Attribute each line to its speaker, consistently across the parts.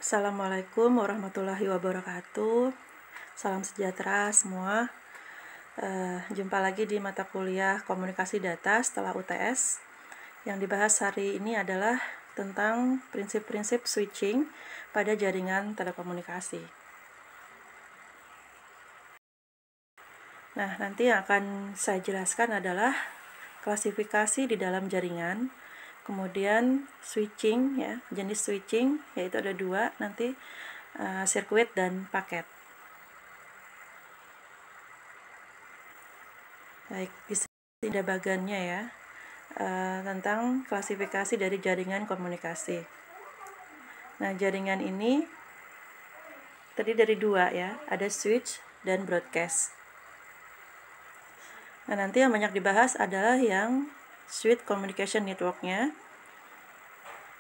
Speaker 1: Assalamualaikum warahmatullahi wabarakatuh. Salam sejahtera semua. Jumpa lagi di mata kuliah Komunikasi Data setelah UTS. Yang dibahas hari ini adalah tentang prinsip-prinsip switching pada jaringan telekomunikasi. Nah, nanti yang akan saya jelaskan adalah klasifikasi di dalam jaringan, kemudian switching, ya, jenis switching yaitu ada dua nanti, sirkuit dan paket. Baik, di sini ada bagannya ya, tentang klasifikasi dari jaringan komunikasi. Nah, jaringan ini terdiri dari dua ya, ada switch dan broadcast. Nah, nanti yang banyak dibahas adalah yang switch communication network-nya.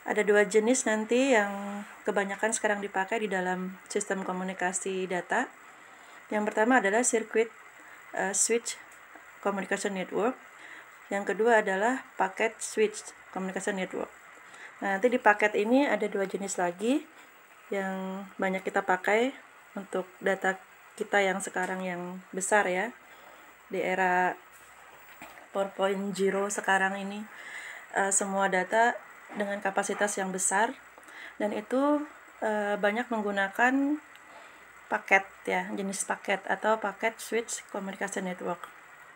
Speaker 1: Ada dua jenis nanti yang kebanyakan sekarang dipakai di dalam sistem komunikasi data. Yang pertama adalah circuit switch communication network. Yang kedua adalah packet switch communication network. Nah, nanti di paket ini ada dua jenis lagi yang banyak kita pakai untuk data kita yang sekarang yang besar ya, di era 4.0 sekarang ini. Semua data dengan kapasitas yang besar, dan itu banyak menggunakan paket ya, jenis paket atau paket switch communication network.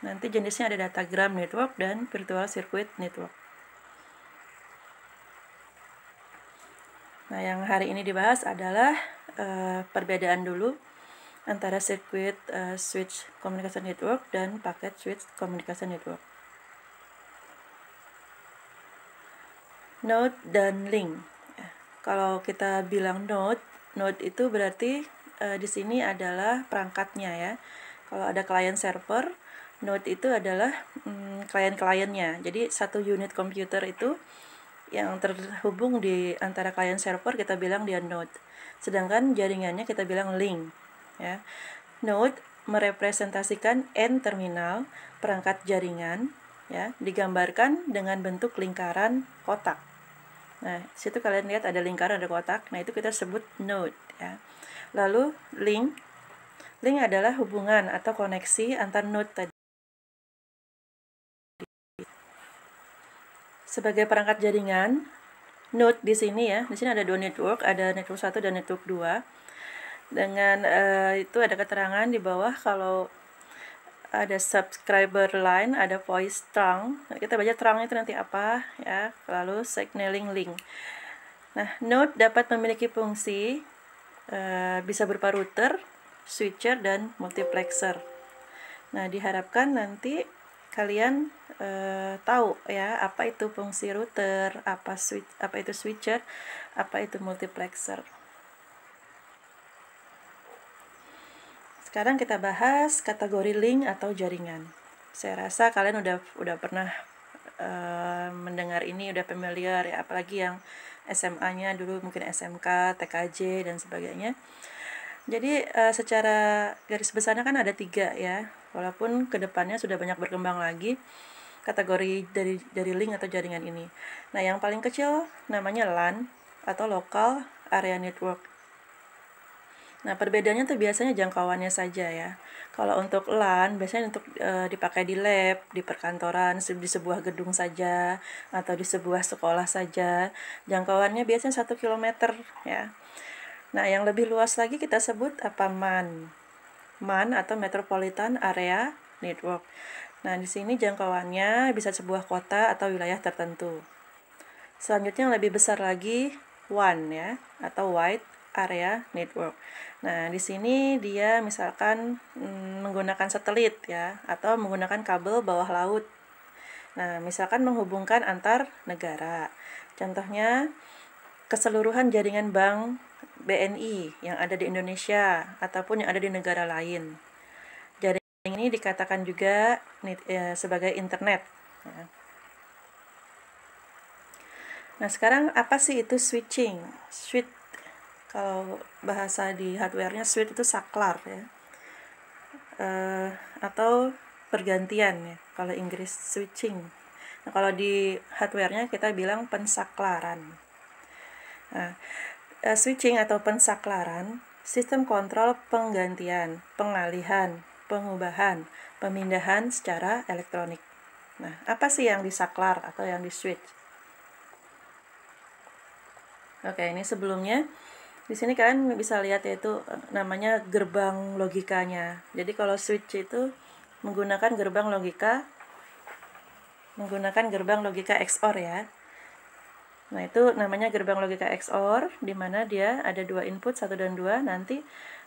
Speaker 1: Nanti jenisnya ada datagram network dan virtual circuit network. Nah, yang hari ini dibahas adalah perbedaan dulu antara circuit switch communication network dan packet switch communication network. Node dan link. Kalau kita bilang node itu berarti di sini adalah perangkatnya ya. Kalau ada client server, node itu adalah klien-kliennya. Jadi satu unit komputer itu yang terhubung di antara client server kita bilang dia node. Sedangkan jaringannya kita bilang link ya. Node merepresentasikan N terminal perangkat jaringan ya, digambarkan dengan bentuk lingkaran kotak. Nah, situ kalian lihat ada lingkaran, ada kotak. Nah, itu kita sebut node ya. Lalu link adalah hubungan atau koneksi antar node tadi. Sebagai perangkat jaringan, node di sini ya, di sini ada dua network, ada network 1 dan network 2. Dengan itu ada keterangan di bawah kalau ada subscriber line, ada voice trunk. Kita baca trunknya itu nanti apa ya, lalu signaling link. Nah, node dapat memiliki fungsi bisa berupa router, switcher, dan multiplexer. Nah, diharapkan nanti kalian tahu ya apa itu fungsi router, apa itu switcher, apa itu multiplexer. Sekarang kita bahas kategori link atau jaringan. Saya rasa kalian udah pernah mendengar ini, udah familiar ya, apalagi yang SMA-nya dulu mungkin SMK, TKJ dan sebagainya. Jadi secara garis besarnya kan ada 3 ya, walaupun kedepannya sudah banyak berkembang lagi kategori dari link atau jaringan ini. Nah, yang paling kecil namanya LAN atau Local Area Network. Nah, perbedaannya tuh biasanya jangkauannya saja ya. Kalau untuk LAN biasanya untuk dipakai di lab, di perkantoran, di sebuah gedung saja, atau di sebuah sekolah saja. Jangkauannya biasanya 1 km ya. Nah, yang lebih luas lagi kita sebut apa MAN. MAN atau Metropolitan Area Network. Nah, di sini jangkauannya bisa sebuah kota atau wilayah tertentu. Selanjutnya yang lebih besar lagi WAN ya, atau Wide Area Network. Nah, di sini dia misalkan menggunakan satelit ya, atau menggunakan kabel bawah laut. Nah, misalkan menghubungkan antar negara. Contohnya keseluruhan jaringan bank BNI yang ada di Indonesia ataupun yang ada di negara lain. Jaringan ini dikatakan juga sebagai internet. Nah, sekarang apa sih itu switching? Switch, kalau bahasa di hardware-nya switch itu saklar ya, atau pergantian ya, kalau Inggris switching. Nah, kalau di hardware-nya kita bilang pensaklaran. Nah, switching atau pensaklaran, sistem kontrol penggantian, pengalihan, pengubahan, pemindahan secara elektronik. Nah, apa sih yang disaklar atau yang di-switch? Oke, ini sebelumnya di sini kalian bisa lihat yaitu namanya gerbang logikanya. Jadi kalau switch itu menggunakan gerbang logika XOR ya. Nah, itu namanya gerbang logika XOR, di mana dia ada dua input, 1 dan 2, nanti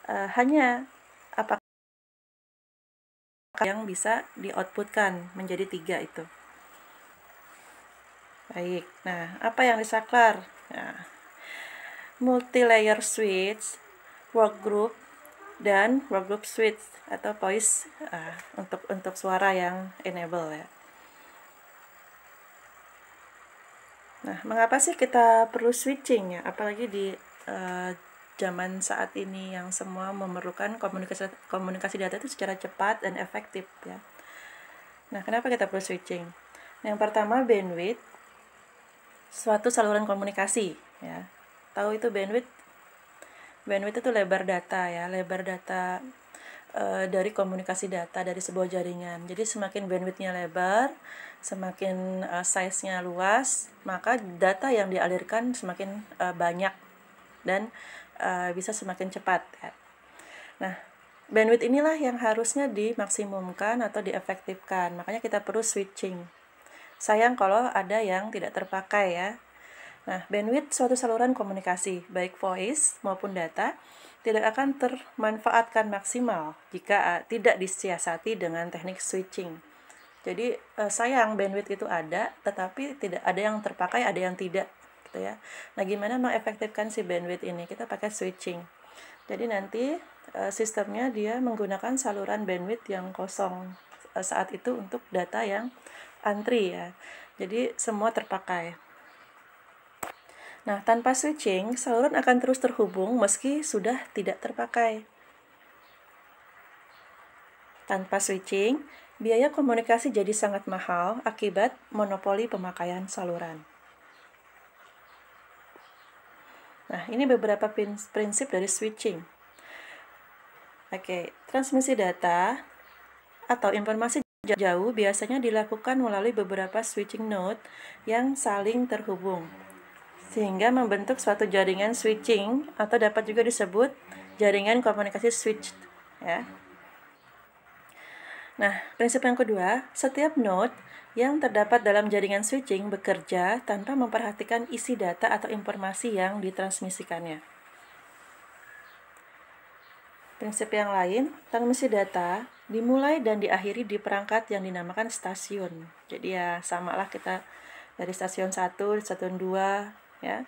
Speaker 1: hanya apakah yang bisa di-outputkan menjadi 3 itu. Baik, nah apa yang disaklar? Nah, multi-layer switch, workgroup, dan workgroup switch atau voice untuk suara yang enable ya. Nah, mengapa sih kita perlu switching ya? Apalagi di zaman saat ini yang semua memerlukan komunikasi data itu secara cepat dan efektif ya. Nah, kenapa kita perlu switching? Yang pertama, bandwidth, suatu saluran komunikasi ya. Tahu itu bandwidth? Bandwidth itu lebar data ya, lebar data dari komunikasi data dari sebuah jaringan. Jadi semakin bandwidthnya lebar, semakin size-nya luas, maka data yang dialirkan semakin banyak dan bisa semakin cepat ya. Nah, bandwidth inilah yang harusnya dimaksimumkan atau diefektifkan. Makanya kita perlu switching. Sayang kalau ada yang tidak terpakai ya. Nah, bandwidth suatu saluran komunikasi, baik voice maupun data, tidak akan termanfaatkan maksimal jika tidak disiasati dengan teknik switching. Jadi sayang bandwidth itu ada, tetapi tidak ada yang terpakai, ada yang tidak, gitu ya. Nah, gimana mengefektifkan si bandwidth ini? Kita pakai switching. Jadi nanti sistemnya dia menggunakan saluran bandwidth yang kosong saat itu untuk data yang antri ya. Jadi semua terpakai. Nah, tanpa switching, saluran akan terus terhubung meski sudah tidak terpakai. Tanpa switching, biaya komunikasi jadi sangat mahal akibat monopoli pemakaian saluran. Nah, ini beberapa prinsip dari switching. Oke, transmisi data atau informasi jauh biasanya dilakukan melalui beberapa switching node yang saling terhubung, sehingga membentuk suatu jaringan switching atau dapat juga disebut jaringan komunikasi switched ya. Nah, prinsip yang kedua, setiap node yang terdapat dalam jaringan switching bekerja tanpa memperhatikan isi data atau informasi yang ditransmisikannya. Prinsip yang lain, transmisi data dimulai dan diakhiri di perangkat yang dinamakan stasiun. Jadi ya samalah kita dari stasiun 1, stasiun 2 ya.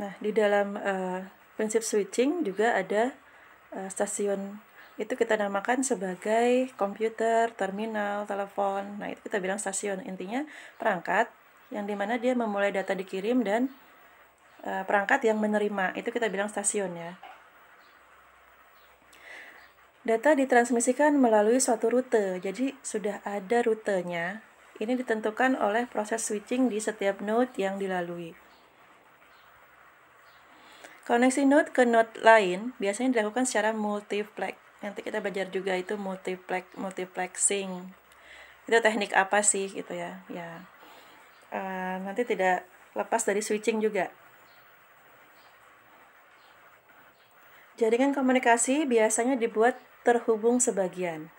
Speaker 1: Nah, di dalam prinsip switching juga ada stasiun, itu kita namakan sebagai komputer, terminal, telepon. Nah, itu kita bilang stasiun. Intinya perangkat yang dimana dia memulai data dikirim dan perangkat yang menerima, itu kita bilang stasiun ya. Data ditransmisikan melalui suatu rute, jadi sudah ada rutenya. Ini ditentukan oleh proses switching di setiap node yang dilalui. Koneksi node ke node lain biasanya dilakukan secara multiplex. Nanti kita belajar juga itu multiplexing. Itu teknik apa sih gitu ya? Ya, nanti tidak lepas dari switching juga. Jaringan komunikasi biasanya dibuat terhubung sebagian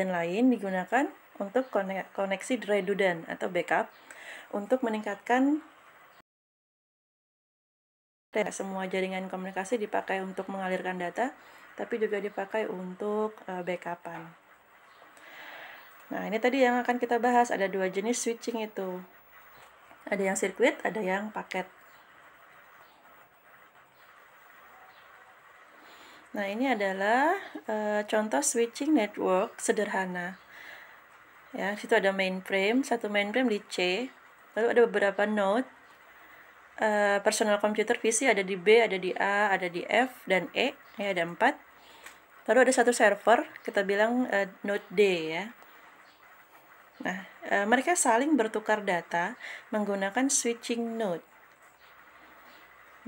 Speaker 1: lain digunakan untuk koneksi redundant atau backup untuk meningkatkan. Semua jaringan komunikasi dipakai untuk mengalirkan data, tapi juga dipakai untuk backupan. Nah, ini tadi yang akan kita bahas, ada dua jenis switching itu. Ada yang sirkuit, ada yang paket. Nah, ini adalah contoh switching network sederhana. Ya, situ ada mainframe, satu mainframe di C, lalu ada beberapa node. Personal computer PC ada di B, ada di A, ada di F, dan E, ya ada 4. Lalu ada satu server, kita bilang node D ya. Nah, mereka saling bertukar data menggunakan switching node.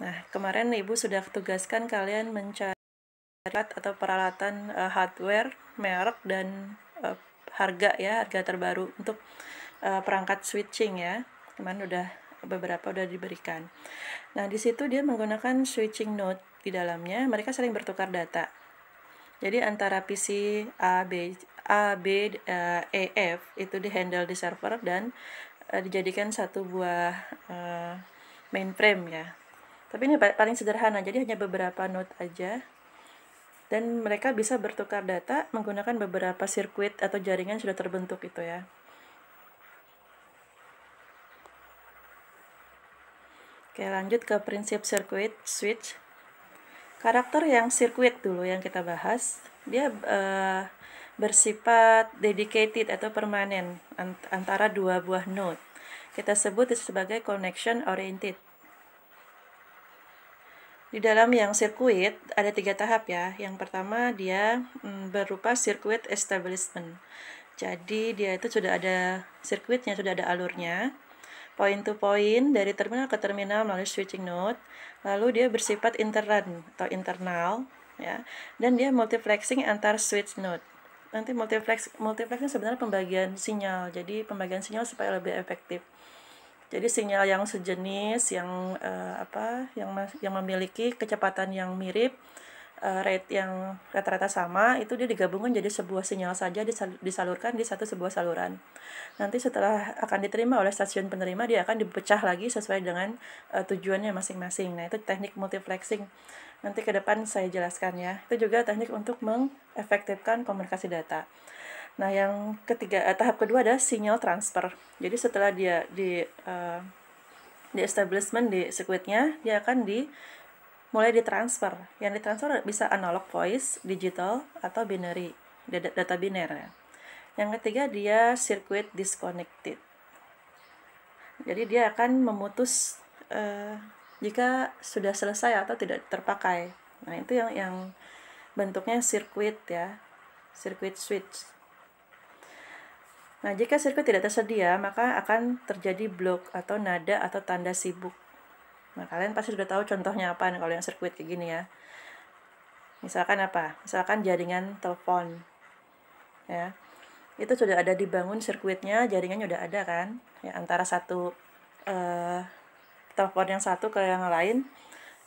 Speaker 1: Nah, kemarin Ibu sudah tugaskan kalian mencari atau peralatan hardware, merek, dan harga ya, harga terbaru untuk perangkat switching ya. Kemarin beberapa udah diberikan. Nah, di situ dia menggunakan switching node di dalamnya, mereka saling bertukar data. Jadi antara PC A, B, E, F itu di-handle di server dan dijadikan satu buah mainframe ya. Tapi ini paling sederhana, jadi hanya beberapa node aja. Dan mereka bisa bertukar data menggunakan beberapa sirkuit atau jaringan sudah terbentuk itu ya. Oke, lanjut ke prinsip sirkuit switch. Karakter yang sirkuit dulu yang kita bahas, dia bersifat dedicated atau permanen antara dua buah node. Kita sebut itu sebagai connection oriented. Di dalam yang sirkuit ada 3 tahap ya. Yang pertama dia berupa circuit establishment. Jadi dia itu sudah ada sirkuitnya, sudah ada alurnya. Point to point dari terminal ke terminal melalui switching node. Lalu dia bersifat intern atau internal ya. Dan dia multiplexing antar switch node. Nanti multiplexing sebenarnya pembagian sinyal. Jadi pembagian sinyal supaya lebih efektif. Jadi sinyal yang sejenis yang memiliki kecepatan yang mirip, rate yang rata-rata sama, itu dia digabungkan jadi sebuah sinyal saja disalurkan di sebuah saluran. Nanti setelah akan diterima oleh stasiun penerima, dia akan dipecah lagi sesuai dengan tujuannya masing-masing. Nah, itu teknik multiplexing. Nanti ke depan saya jelaskan ya. Itu juga teknik untuk mengefektifkan komunikasi data. Nah, yang ketiga, tahap kedua adalah sinyal transfer. Jadi setelah dia di establishment di sirkuitnya, dia akan mulai ditransfer. Yang ditransfer bisa analog voice, digital, atau binary, data biner ya. Yang ketiga dia circuit disconnected. Jadi dia akan memutus jika sudah selesai atau tidak terpakai. Nah, itu yang bentuknya sirkuit ya, circuit switch. Nah, jika sirkuit tidak tersedia, maka akan terjadi block atau nada atau tanda sibuk. Nah, kalian pasti sudah tahu contohnya apa kalau yang sirkuit kayak gini ya. Misalkan apa? Misalkan jaringan telepon. Ya. Itu sudah ada dibangun sirkuitnya, jaringannya udah ada kan? Ya, antara satu telepon yang satu ke yang lain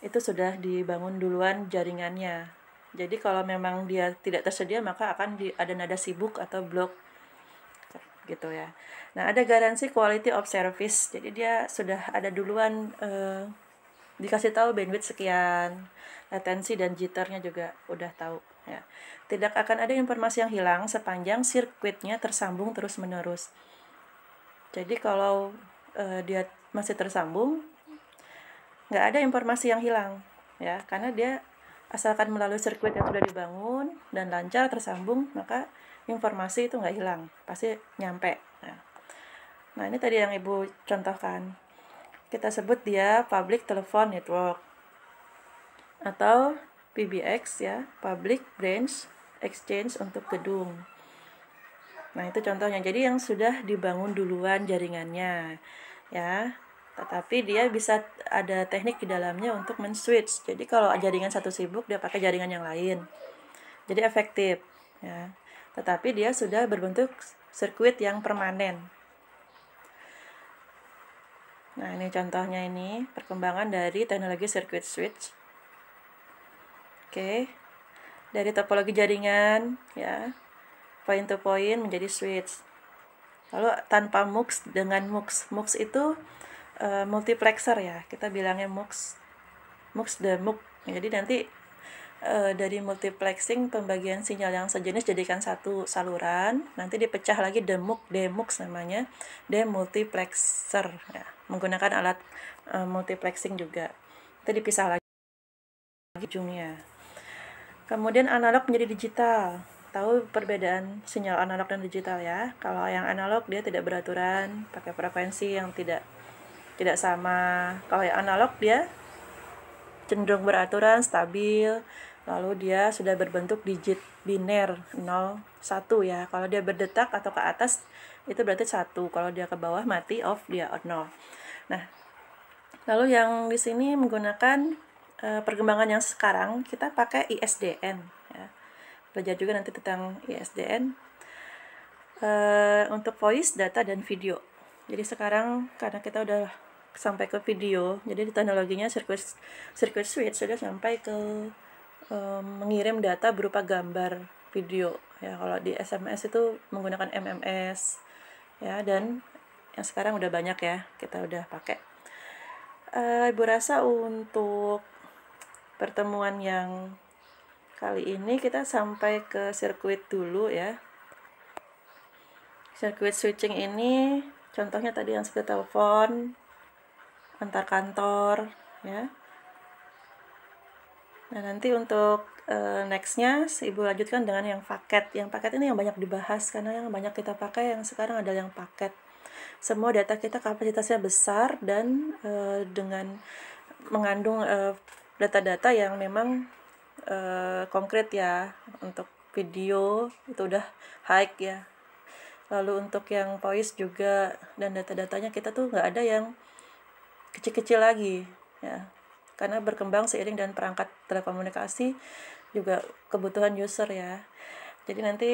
Speaker 1: itu sudah dibangun duluan jaringannya. Jadi kalau memang dia tidak tersedia, maka akan ada nada sibuk atau block gitu ya. Nah, ada garansi quality of service. Jadi dia sudah ada duluan dikasih tahu bandwidth sekian, latensi dan jitternya juga udah tahu ya. Tidak akan ada informasi yang hilang sepanjang sirkuitnya tersambung terus-menerus. Jadi kalau dia masih tersambung, nggak ada informasi yang hilang ya, karena dia asalkan melalui sirkuit yang sudah dibangun dan lancar tersambung, maka informasi itu nggak hilang, pasti nyampe. Nah, ini tadi yang Ibu contohkan. Kita sebut dia public telephone network atau PBX ya, public branch exchange untuk gedung. Nah, itu contohnya. Jadi yang sudah dibangun duluan jaringannya ya. Tetapi dia bisa ada teknik di dalamnya untuk men-switch. Jadi kalau jaringan satu sibuk, dia pakai jaringan yang lain. Jadi efektif ya. Tetapi dia sudah berbentuk sirkuit yang permanen. Nah, ini contohnya, ini perkembangan dari teknologi circuit switch. Oke. Dari topologi jaringan ya, point to point menjadi switch. Lalu tanpa MUX dengan MUX. MUX itu multiplexer ya. Kita bilangnya MUX. MUX the MUX. Jadi nanti dari multiplexing pembagian sinyal yang sejenis jadikan satu saluran, nanti dipecah lagi demux namanya, demultiplexer ya, menggunakan alat multiplexing juga. Itu dipisah lagi ujungnya. Kemudian analog menjadi digital. Tahu perbedaan sinyal analog dan digital ya. Kalau yang analog dia tidak beraturan, pakai frekuensi yang tidak sama. Kalau yang analog dia cenderung beraturan, stabil, lalu dia sudah berbentuk digit biner 0, 1 ya. Kalau dia berdetak atau ke atas, itu berarti 1. Kalau dia ke bawah mati, off, dia on 0. Nah, lalu yang di sini menggunakan perkembangan yang sekarang, kita pakai ISDN ya. Belajar juga nanti tentang ISDN untuk voice, data, dan video. Jadi sekarang karena kita udah sampai ke video, jadi teknologinya circuit switch sudah sampai ke mengirim data berupa gambar, video ya. Kalau di SMS itu menggunakan MMS ya, dan yang sekarang udah banyak ya kita udah pakai. Ibu rasa untuk pertemuan yang kali ini kita sampai ke sirkuit dulu ya. Sirkuit switching ini contohnya tadi yang seperti telepon antar kantor ya. Nah, nanti untuk nextnya Ibu lanjutkan dengan yang paket. Yang paket ini yang banyak dibahas karena yang banyak kita pakai yang sekarang adalah yang paket. Semua data kita kapasitasnya besar dan dengan mengandung data-data yang memang konkret ya. Untuk video itu udah high ya. Lalu untuk yang voice juga, dan data-datanya kita tuh nggak ada yang kecil-kecil lagi ya, karena berkembang seiring dan perangkat telekomunikasi juga kebutuhan user ya. Jadi nanti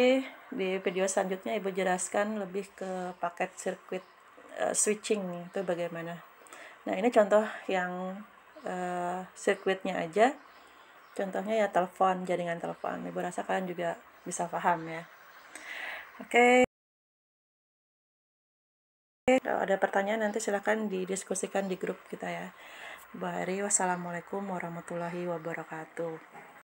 Speaker 1: di video selanjutnya Ibu jelaskan lebih ke paket sirkuit switching itu bagaimana. Nah, ini contoh yang sirkuitnya aja. Contohnya ya telepon, jaringan telepon. Ibu rasa kalian juga bisa paham ya. Oke. Kalau ada pertanyaan nanti silahkan didiskusikan di grup kita ya. Bu Hari, wassalamualaikum warahmatullahi wabarakatuh.